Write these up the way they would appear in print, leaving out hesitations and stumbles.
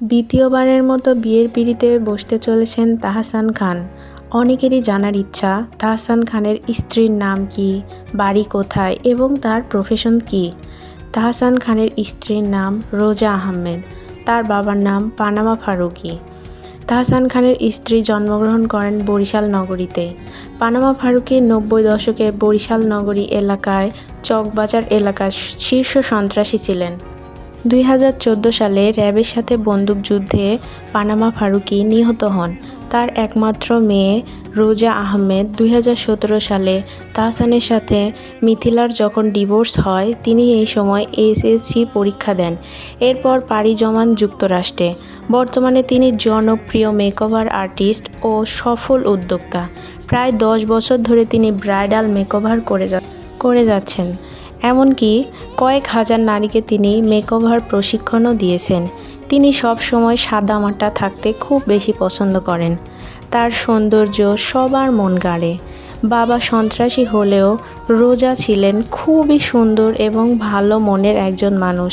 দ্বিতীয়বারের মতো বিয়ের পিঁড়িতে বসতে চলেছেন তাহসান খান। অনেকেরই জানার ইচ্ছা তাহসান খানের স্ত্রীর নাম কি, বাড়ি কোথায় এবং তার প্রফেশন কি। তাহসান খানের স্ত্রীর নাম রোজা আহমেদ, তার বাবার নাম পানামা ফারুকী। তাহসান খানের স্ত্রী জন্মগ্রহণ করেন বরিশাল নগরীতে। পানামা ফারুকী 90 দশকের বরিশাল নগরী এলাকায় চকবাজার এলাকার শীর্ষ সন্ত্রাসী ছিলেন। 2014 সালে র্যাবের সাথে বন্দুকযুদ্ধে পানামা ফারুকী নিহত হন। তার একমাত্র মেয়ে রোজা আহমেদ 2017 সালে তাহসানের সাথে মিথিলার যখন ডিভোর্স হয়, তিনি এই সময় এসএসসি পরীক্ষা দেন। এরপর পাড়ি জমান যুক্তরাষ্ট্রে। বর্তমানে তিনি জনপ্রিয় মেকওভার আর্টিস্ট ও সফল উদ্যোক্তা। প্রায় 10 বছর ধরে তিনি ব্রাইডাল মেকওভার করে যাচ্ছেন। এমনকি কয়েক হাজার নারীকে তিনি মেকওভার প্রশিক্ষণও দিয়েছেন। তিনি সব সময় সাদামাটা থাকতে খুব বেশি পছন্দ করেন। তার সৌন্দর্য সবার মন কাড়ে। বাবা সন্ত্রাসী হলেও রোজা ছিলেন খুবই সুন্দর এবং ভালো মনের একজন মানুষ।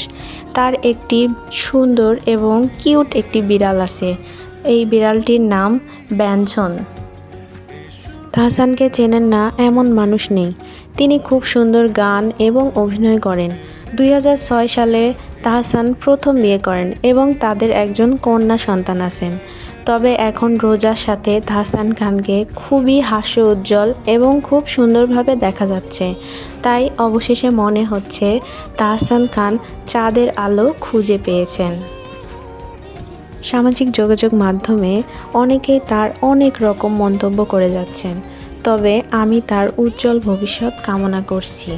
তার একটি সুন্দর এবং কিউট একটি বিড়াল আছে। এই বিড়ালটির নাম ব্যঞ্জন। তাহসানকে চেনেন না এমন মানুষ নেই। তিনি খুব সুন্দর গান এবং অভিনয় করেন। 2006 সালে তাহসান প্রথম বিয়ে করেন এবং তাদের একজন কন্যা সন্তান আছেন। তবে এখন রোজার সাথে তাহসান খানকে খুবই হাস্য উজ্জ্বল এবং খুব সুন্দরভাবে দেখা যাচ্ছে। তাই অবশেষে মনে হচ্ছে তাহসান খান চাঁদের আলো খুঁজে পেয়েছেন। সামাজিক যোগাযোগ মাধ্যমে অনেকেই তার অনেক রকম মন্তব্য করে যাচ্ছেন। তবে আমি তার উজ্জ্বল ভবিষ্যৎ কামনা করছি।